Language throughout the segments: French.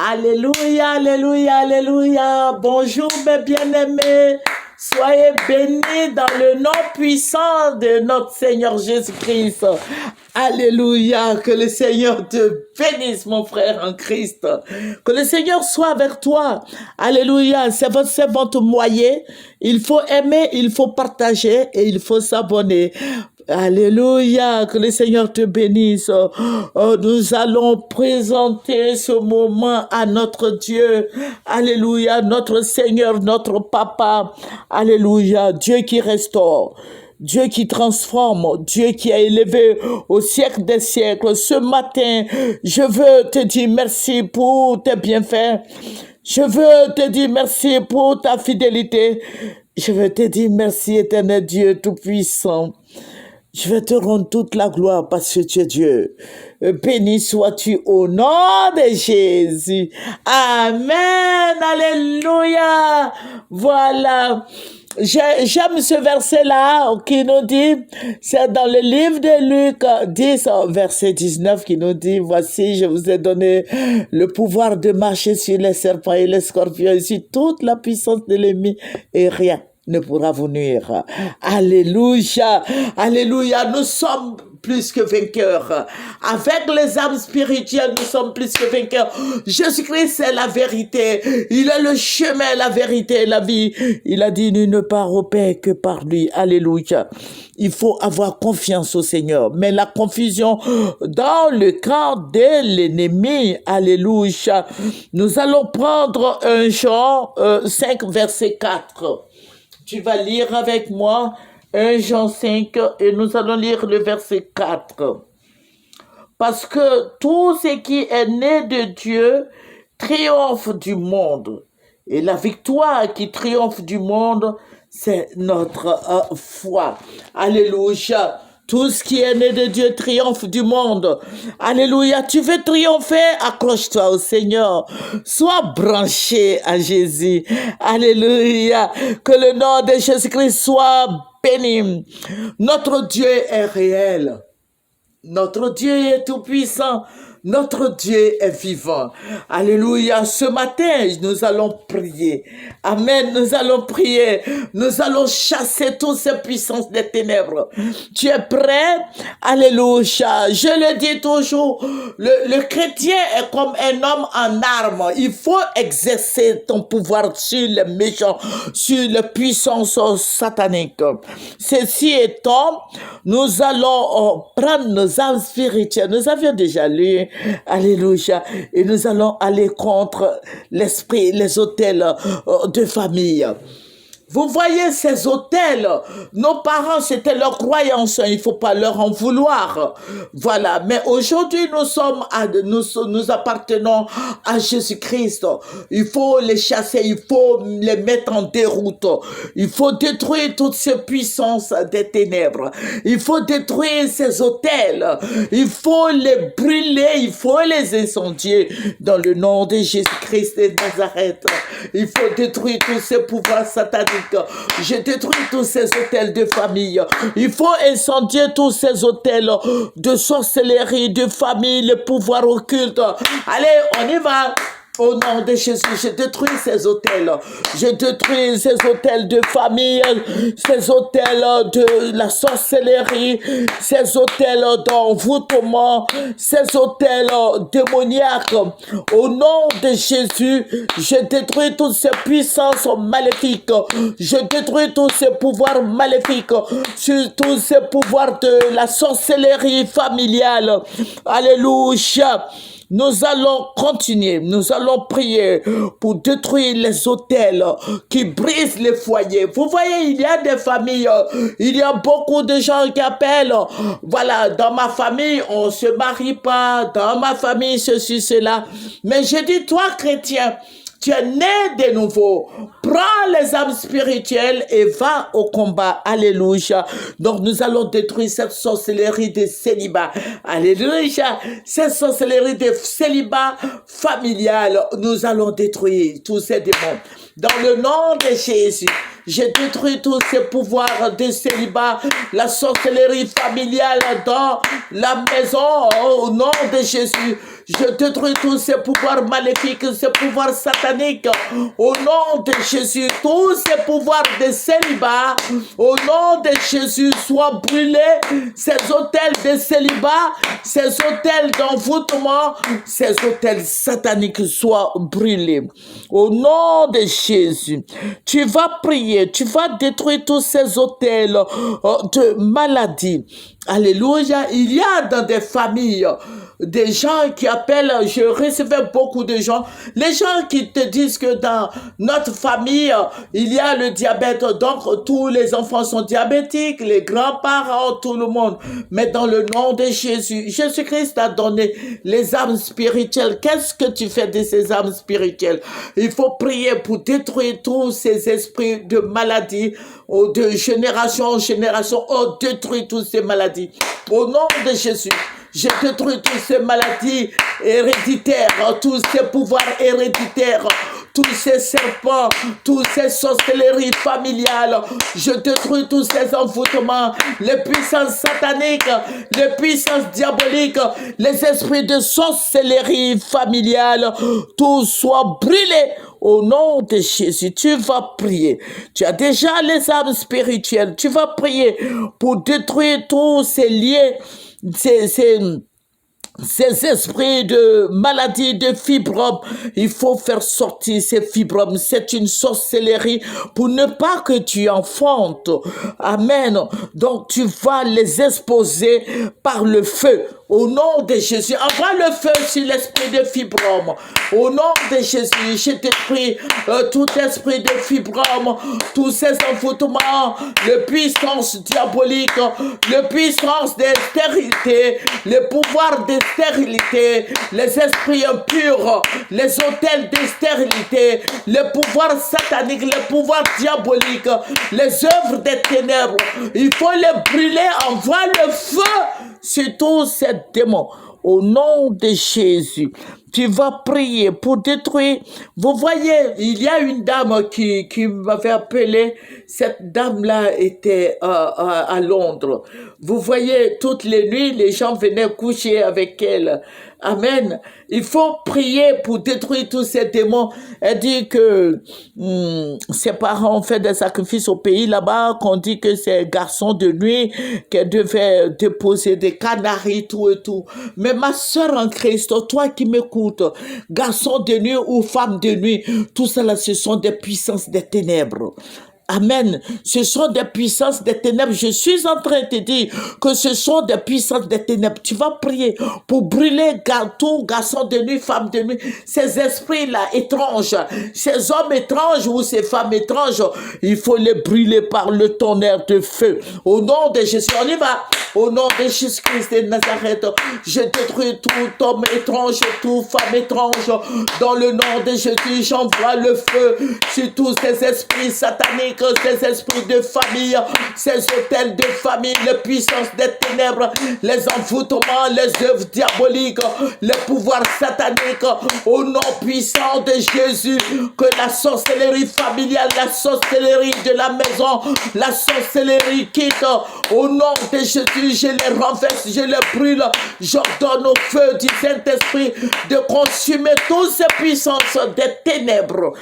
Alléluia, alléluia, alléluia. Bonjour mes bien-aimés. Soyez bénis dans le nom puissant de notre Seigneur Jésus-Christ. Alléluia. Que le Seigneur te bénisse, mon frère en Christ. Que le Seigneur soit avec toi. Alléluia. C'est votre moyen. Il faut aimer, il faut partager et il faut s'abonner. Alléluia, que le Seigneur te bénisse. Nous allons présenter ce moment à notre Dieu. Alléluia, notre Seigneur, notre Papa. Alléluia, Dieu qui restaure. Dieu qui transforme, Dieu qui a élevé au siècle des siècles. Ce matin, je veux te dire merci pour tes bienfaits. Je veux te dire merci pour ta fidélité. Je veux te dire merci, éternel Dieu Tout-Puissant. Je vais te rendre toute la gloire parce que tu es Dieu. Béni sois-tu au nom de Jésus. Amen. Alléluia. Voilà. J'aime ce verset-là qui nous dit, c'est dans le livre de Luc 10, verset 19, qui nous dit, voici, je vous ai donné le pouvoir de marcher sur les serpents et les scorpions, et sur toute la puissance de l'ennemi, et rien ne pourra vous nuire. Alléluia, alléluia, nous sommes plus que vainqueurs. Avec les âmes spirituelles, nous sommes plus que vainqueurs. Jésus-Christ est la vérité. Il est le chemin, la vérité et la vie. Il a dit, nous ne part au Père que par lui. Alléluia. Il faut avoir confiance au Seigneur. Mais la confusion dans le camp de l'ennemi. Alléluia. Nous allons prendre 1 Jean 5, verset 4. Tu vas lire avec moi 1 Jean 5 et nous allons lire le verset 4. Parce que tout ce qui est né de Dieu triomphe du monde. Et la victoire qui triomphe du monde, c'est notre foi. Alléluia. Tout ce qui est né de Dieu triomphe du monde. Alléluia. Tu veux triompher? Accroche-toi au Seigneur. Sois branché à Jésus. Alléluia. Que le nom de Jésus-Christ soit béni. Notre Dieu est réel. Notre Dieu est tout-puissant. Notre Dieu est vivant. Alléluia. Ce matin, nous allons prier. Amen. Nous allons prier. Nous allons chasser toutes ces puissances des ténèbres. Tu es prêt? Alléluia. Je le dis toujours, le chrétien est comme un homme en armes. Il faut exercer ton pouvoir sur les méchants, sur les puissances sataniques. Ceci étant, nous allons prendre nos âmes spirituelles. Nous avions déjà lu. Alléluia. Et nous allons aller contre l'esprit, les autels de famille. Vous voyez ces autels, nos parents, c'était leur croyance, il ne faut pas leur en vouloir. Voilà, mais aujourd'hui, nous appartenons à Jésus-Christ. Il faut les chasser, il faut les mettre en déroute. Il faut détruire toutes ces puissances des ténèbres. Il faut détruire ces autels. Il faut les brûler, il faut les incendier dans le nom de Jésus-Christ de Nazareth. Il faut détruire tous ces pouvoirs sataniques. Je détruis tous ces hôtels de famille. Il faut incendier tous ces hôtels de sorcellerie, de famille, le pouvoir occulte. Allez, on y va. Au nom de Jésus, je détruis ces hôtels. Je détruis ces hôtels de famille, ces hôtels de la sorcellerie, ces hôtels d'envoûtement, ces hôtels démoniaques. Au nom de Jésus, je détruis toutes ces puissances maléfiques. Je détruis tous ces pouvoirs maléfiques, sur tous ces pouvoirs de la sorcellerie familiale. Alléluia. Nous allons continuer, nous allons prier pour détruire les autels qui brisent les foyers. Vous voyez, il y a des familles, il y a beaucoup de gens qui appellent, voilà, dans ma famille, on ne se marie pas, dans ma famille, ceci, cela. Mais je dis, toi, chrétien, tu es né de nouveau. Prends les âmes spirituelles et va au combat. Alléluia. Donc nous allons détruire cette sorcellerie de célibat. Alléluia. Cette sorcellerie de célibat familial. Nous allons détruire tous ces démons. Dans le nom de Jésus, je détruis tous ces pouvoirs de célibat, la sorcellerie familiale dans la maison. Au nom de Jésus, Je détruis tous ces pouvoirs maléfiques, ces pouvoirs sataniques. Au nom de Jésus, tous ces pouvoirs de célibat, au nom de Jésus, soient brûlés. Ces hôtels de célibat, ces hôtels d'envoûtement, ces hôtels sataniques soient brûlés. Au nom de Jésus, tu vas prier, tu vas détruire tous ces hôtels de maladie. Alléluia. Il y a dans des familles des gens qui appellent, je recevais beaucoup de gens, les gens qui te disent que dans notre famille, il y a le diabète, donc tous les enfants sont diabétiques, les grands-parents, tout le monde. Mais dans le nom de Jésus, Jésus-Christ a donné les âmes spirituelles. Qu'est-ce que tu fais de ces âmes spirituelles? Il faut prier pour détruire tous ces esprits de maladie, de génération en génération. On détruit toutes ces maladies. Au nom de Jésus, je détruis toutes ces maladies héréditaires, tous ces pouvoirs héréditaires, tous ces serpents, toutes ces sorcelleries familiales. Je détruis tous ces envoûtements, les puissances sataniques, les puissances diaboliques, les esprits de sorcellerie familiale. Tout soit brûlé. Au nom de Jésus, tu vas prier. Tu as déjà les âmes spirituelles. Tu vas prier pour détruire tous ces liens, ces esprits de maladie, de fibromes. Il faut faire sortir ces fibromes. C'est une sorcellerie pour ne pas que tu enfantes. Amen. Donc tu vas les exposer par le feu. Au nom de Jésus, envoie le feu sur l'esprit de fibrome. Au nom de Jésus, je détruis tout esprit de fibrome, tous ces envoûtements, les puissances diaboliques, les puissances de stérilité, les pouvoirs de stérilité, les esprits impurs, les hôtels de stérilité, les pouvoirs sataniques, les pouvoirs diaboliques, les œuvres des ténèbres. Il faut les brûler, envoie le feu sur tous ces démons. Au nom de Jésus, tu vas prier pour détruire. Vous voyez, il y a une dame qui m'avait appelé. Cette dame-là était à Londres. Vous voyez, toutes les nuits, les gens venaient coucher avec elle. Amen. Il faut prier pour détruire tous ces démons. Elle dit que ses parents ont fait des sacrifices au pays là-bas, qu'on dit que c'est garçon de nuit, qu'elle devait déposer des canaris, tout et tout. Mais ma sœur en Christ, toi qui m'écoutes, garçon de nuit ou femme de nuit, tout cela, ce sont des puissances des ténèbres. Amen. Ce sont des puissances des ténèbres. Je suis en train de te dire que ce sont des puissances des ténèbres. Tu vas prier pour brûler tout garçon de nuit, femme de nuit, ces esprits-là étranges, ces hommes étranges ou ces femmes étranges. Il faut les brûler par le tonnerre de feu. Au nom de Jésus, on y va. Au nom de Jésus-Christ de Nazareth, je détruis tout homme étrange, toute femme étrange. Dans le nom de Jésus, j'envoie le feu sur tous ces esprits sataniques, ces esprits de famille, ces hôtels de famille, les puissances des ténèbres, les envoûtements, les œuvres diaboliques, les pouvoirs sataniques. Au nom puissant de Jésus, que la sorcellerie familiale, la sorcellerie de la maison, la sorcellerie quitte. Au nom de Jésus, je les renverse, je les brûle. J'ordonne au feu du Saint-Esprit de consumer toutes ces puissances des ténèbres.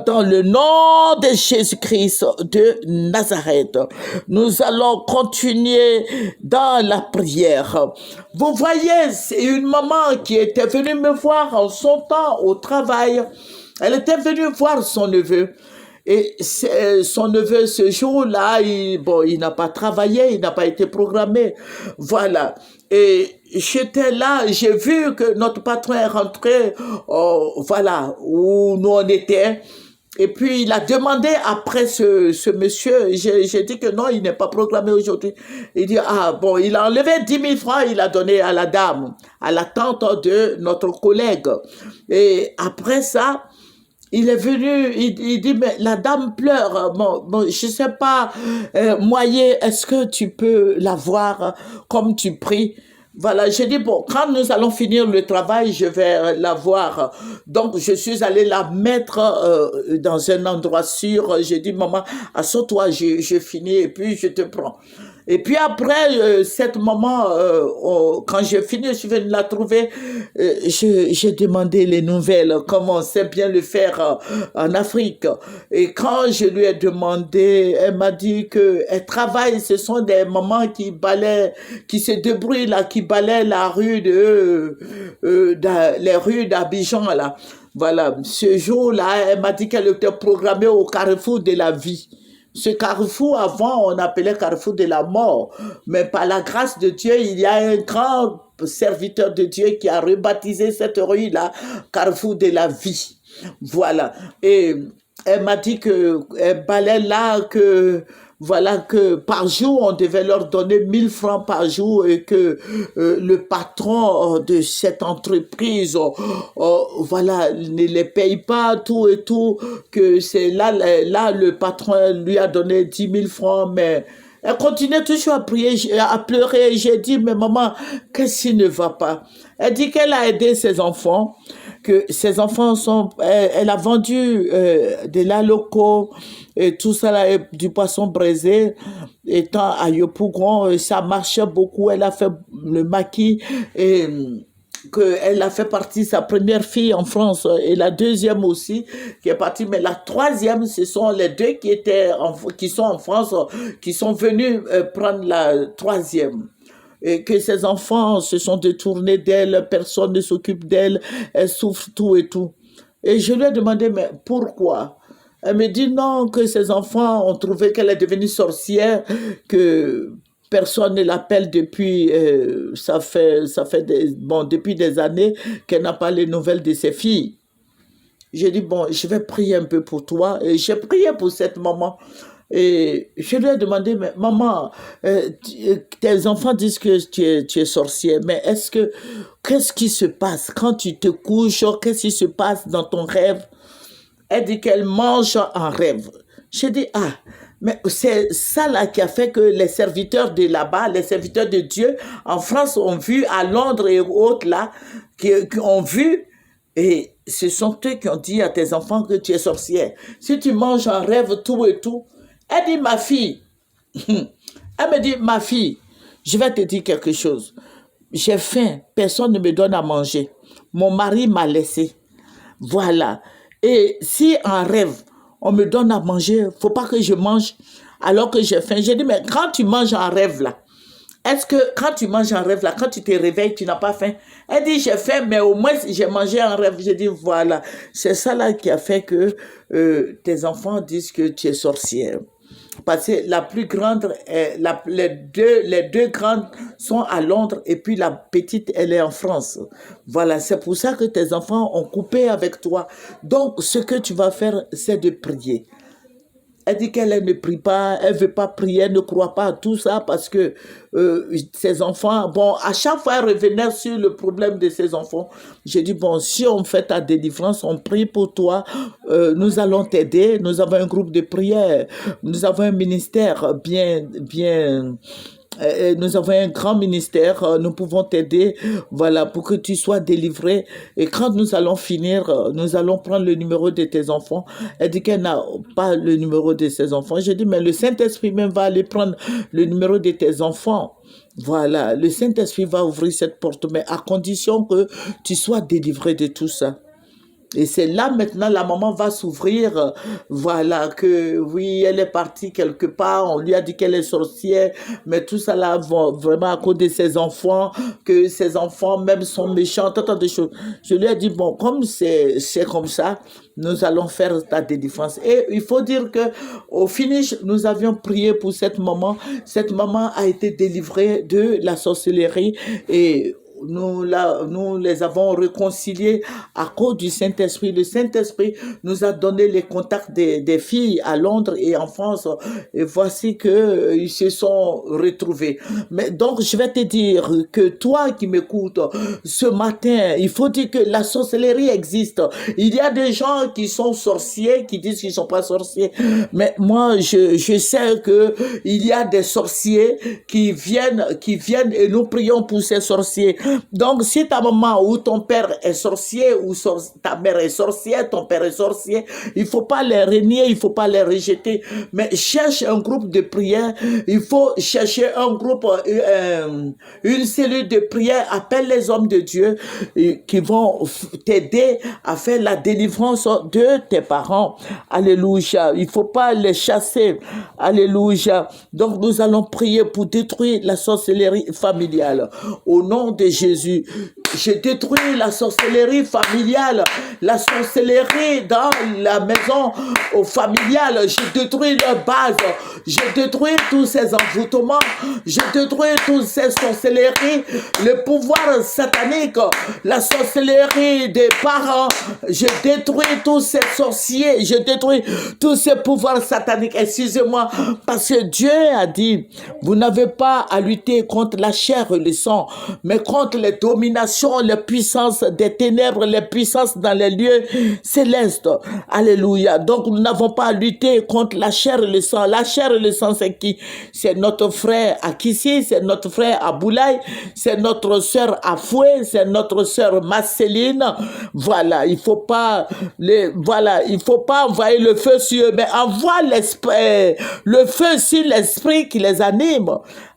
Dans le nom de Jésus-Christ de Nazareth, nous allons continuer dans la prière. Vous voyez, c'est une maman qui était venue me voir en son temps au travail. Elle était venue voir son neveu. Et son neveu, ce jour-là, il n'a pas travaillé, il n'a pas été programmé. Voilà. Et j'étais là, j'ai vu que notre patron est rentré, voilà, où nous on était. Et puis, il a demandé après ce monsieur, j'ai dit que non, il n'est pas programmé aujourd'hui. Il dit, ah bon, il a enlevé 10 000 francs, il a donné à la dame, à la tante de notre collègue. Et après ça, il est venu, il dit, mais la dame pleure. Bon, je sais pas, moyen, est-ce que tu peux la voir comme tu pries? Voilà, j'ai dit, bon, quand nous allons finir le travail, je vais la voir. Donc, je suis allé la mettre dans un endroit sûr. J'ai dit, maman, assois-toi, je finis et puis je te prends. Et puis après, cette maman, quand j'ai fini, je suis venue la trouver, j'ai demandé les nouvelles, comment on sait bien le faire en Afrique. Et quand je lui ai demandé, elle m'a dit que elle travaille, ce sont des mamans qui balaient, qui se débrouillent là, qui balaient la rue les rues d'Abidjan là. Voilà, ce jour-là, elle m'a dit qu'elle était programmée au carrefour de la vie. Ce carrefour, avant, on appelait carrefour de la mort. Mais par la grâce de Dieu, il y a un grand serviteur de Dieu qui a rebaptisé cette rue-là, carrefour de la vie. Voilà. Et elle m'a dit que elle balait là, que voilà, que par jour, on devait leur donner 1 000 francs par jour et que le patron de cette entreprise, voilà, ne les paye pas, tout et tout, que c'est là, le patron lui a donné 10 000 francs, mais elle continuait toujours à prier, à pleurer. J'ai dit, mais maman, qu'est-ce qui ne va pas? Elle dit qu'elle a aidé ses enfants, que ses enfants sont... Elle a vendu des la locaux et tout ça, là, et du poisson braisé, étant à Yopougon, ça marchait beaucoup. Elle a fait le maquis et qu'elle a fait partie, sa première fille en France et la deuxième aussi qui est partie, mais la troisième, ce sont les deux qui sont en France, qui sont venus prendre la troisième. Et que ses enfants se sont détournés d'elle, personne ne s'occupe d'elle, elle souffre tout et tout. Et je lui ai demandé, mais pourquoi? Elle me dit non, que ses enfants ont trouvé qu'elle est devenue sorcière, que personne ne l'appelle depuis, depuis des années qu'elle n'a pas les nouvelles de ses filles. J'ai dit, bon, je vais prier un peu pour toi. Et j'ai prié pour cette maman. Et je lui ai demandé, mais maman, tes enfants disent que tu es sorcière, mais qu'est-ce qui se passe quand tu te couches? Qu'est-ce qui se passe dans ton rêve? Elle dit qu'elle mange en rêve. J'ai dit, ah, mais c'est ça là qui a fait que les serviteurs de là-bas, les serviteurs de Dieu en France ont vu, à Londres et autres là, qui ont vu, et ce sont eux qui ont dit à tes enfants que tu es sorcière. Si tu manges en rêve tout et tout, elle dit, ma fille, elle me dit, ma fille, je vais te dire quelque chose. J'ai faim, personne ne me donne à manger. Mon mari m'a laissé. Voilà. Et si en rêve, on me donne à manger, il ne faut pas que je mange alors que j'ai faim. J'ai dit, mais quand tu manges en rêve là, est-ce que quand tu manges en rêve là, quand tu te réveilles, tu n'as pas faim? Elle dit, j'ai faim, mais au moins j'ai mangé en rêve. J'ai dit, voilà, c'est ça là qui a fait que tes enfants disent que tu es sorcière. Parce que la plus grande, les deux grandes sont à Londres et puis la petite, elle est en France. Voilà, c'est pour ça que tes enfants ont coupé avec toi. Donc, ce que tu vas faire, c'est de prier. Elle dit qu'elle ne prie pas, elle ne veut pas prier, elle ne croit pas à tout ça parce que ses enfants, bon, à chaque fois, elle revenait sur le problème de ses enfants. J'ai dit, bon, si on fait ta délivrance, on prie pour toi, nous allons t'aider, nous avons un groupe de prière, nous avons un ministère nous avons un grand ministère, nous pouvons t'aider, voilà, pour que tu sois délivré. Et quand nous allons finir, nous allons prendre le numéro de tes enfants. Elle dit qu'elle n'a pas le numéro de ses enfants. J'ai dit, mais le Saint-Esprit même va aller prendre le numéro de tes enfants. Voilà, le Saint-Esprit va ouvrir cette porte, mais à condition que tu sois délivré de tout ça. Et c'est là maintenant la maman va s'ouvrir, voilà, que oui, elle est partie quelque part, on lui a dit qu'elle est sorcière, mais tout ça là, vraiment à cause de ses enfants, que ses enfants même sont méchants, tant de choses. Je lui ai dit, bon, comme c'est comme ça, nous allons faire ta délivrance. Et il faut dire que au finish, nous avions prié pour cette maman. Cette maman a été délivrée de la sorcellerie et nous les avons réconciliés à cause du Saint-Esprit. Le Saint-Esprit nous a donné les contacts des filles à Londres et en France. Et voici qu'ils se sont retrouvés. Mais donc, je vais te dire que toi qui m'écoutes, ce matin, il faut dire que la sorcellerie existe. Il y a des gens qui sont sorciers, qui disent qu'ils ne sont pas sorciers. Mais moi, je sais qu'il y a des sorciers qui viennent et nous prions pour ces sorciers. Donc, si ta maman ou ton père est sorcier, ou ta mère est sorcière, ton père est sorcier, il faut pas les renier, il faut pas les rejeter, mais cherche un groupe de prière, il faut chercher un groupe, une cellule de prière, appelle les hommes de Dieu qui vont t'aider à faire la délivrance de tes parents. Alléluia. Il faut pas les chasser. Alléluia. Donc nous allons prier pour détruire la sorcellerie familiale. Au nom de Jésus, je détruis la sorcellerie familiale, la sorcellerie dans la maison familiale. Je détruis leur base. Je détruis tous ces envoûtements. Je détruis toutes ces sorcelleries, le pouvoir satanique, la sorcellerie des parents. Je détruis tous ces sorciers. Je détruis tous ces pouvoirs sataniques. Excusez-moi, parce que Dieu a dit, vous n'avez pas à lutter contre la chair et le sang, mais contre les dominations, les puissances des ténèbres, les puissances dans les lieux célestes. Alléluia. Donc nous n'avons pas à lutter contre la chair et le sang. La chair et le sang, c'est qui? C'est notre frère à Kissi, c'est notre frère à Boulaye, c'est notre sœur à Foué, c'est notre sœur Marceline. Voilà, il faut pas il faut pas envoyer le feu sur eux, mais envoie le feu sur l'esprit qui les anime.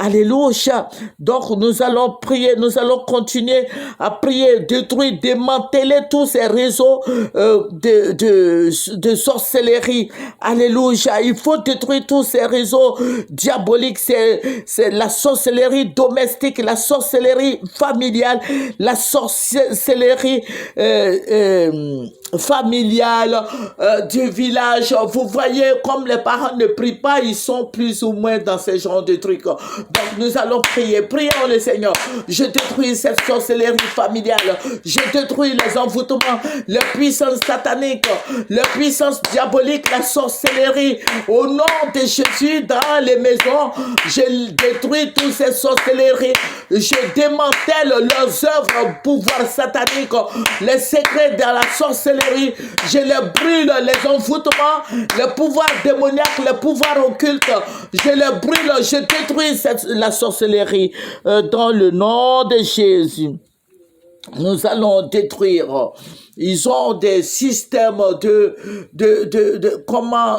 Alléluia. Donc nous allons prier, nous allons continuer à prier, détruire, démanteler tous ces réseaux de sorcellerie. Alléluia. Il faut détruire tous ces réseaux diaboliques. C'est la sorcellerie domestique, la sorcellerie familiale, la sorcellerie familiale du village. Vous voyez, comme les parents ne prient pas, ils sont plus ou moins dans ce genre de trucs. Donc nous allons prier, prions le Seigneur. Je détruis cette sorcellerie familiale, je détruis les envoûtements, les puissances sataniques, les puissances diaboliques, la sorcellerie. Au nom de Jésus, dans les maisons, je détruis toutes ces sorcelleries, je démantèle leurs œuvres, pouvoirs sataniques, les secrets de la sorcellerie, je les brûle, les envoûtements, les pouvoirs démoniaques, les pouvoirs occultes, je les brûle, je détruis la sorcellerie dans le nom de Jésus. Nous allons détruire. Ils ont des systèmes de comment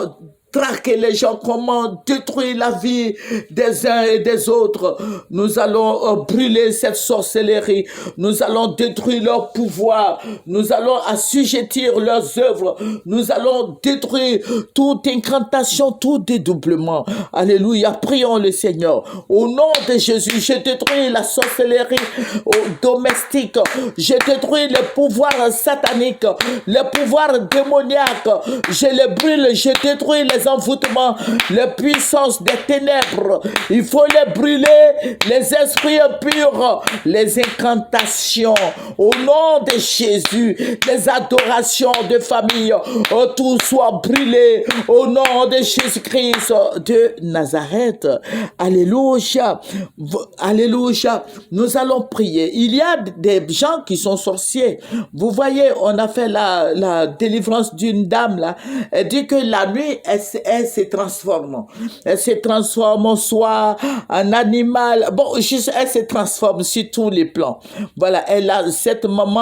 traquer les gens, comment détruire la vie des uns et des autres. Nous allons brûler cette sorcellerie. Nous allons détruire leur pouvoir. Nous allons assujettir leurs œuvres. Nous allons détruire toute incantation, tout dédoublement. Alléluia. Prions le Seigneur. Au nom de Jésus, je détruis la sorcellerie domestique. Je détruis les pouvoirs sataniques, les pouvoirs démoniaques. Je les brûle, je détruis les envoûtements, les puissances des ténèbres. Il faut les brûler, les esprits impurs, les incantations. Au nom de Jésus, les adorations de famille, tout soit brûlé. Au nom de Jésus-Christ de Nazareth. Alléluia. Alléluia. Nous allons prier. Il y a des gens qui sont sorciers. Vous voyez, on a fait la délivrance d'une dame là. Elle dit que la nuit, elle se transforme. Elle se transforme soit en animal. Bon, elle se transforme sur tous les plans. Voilà, elle a cette maman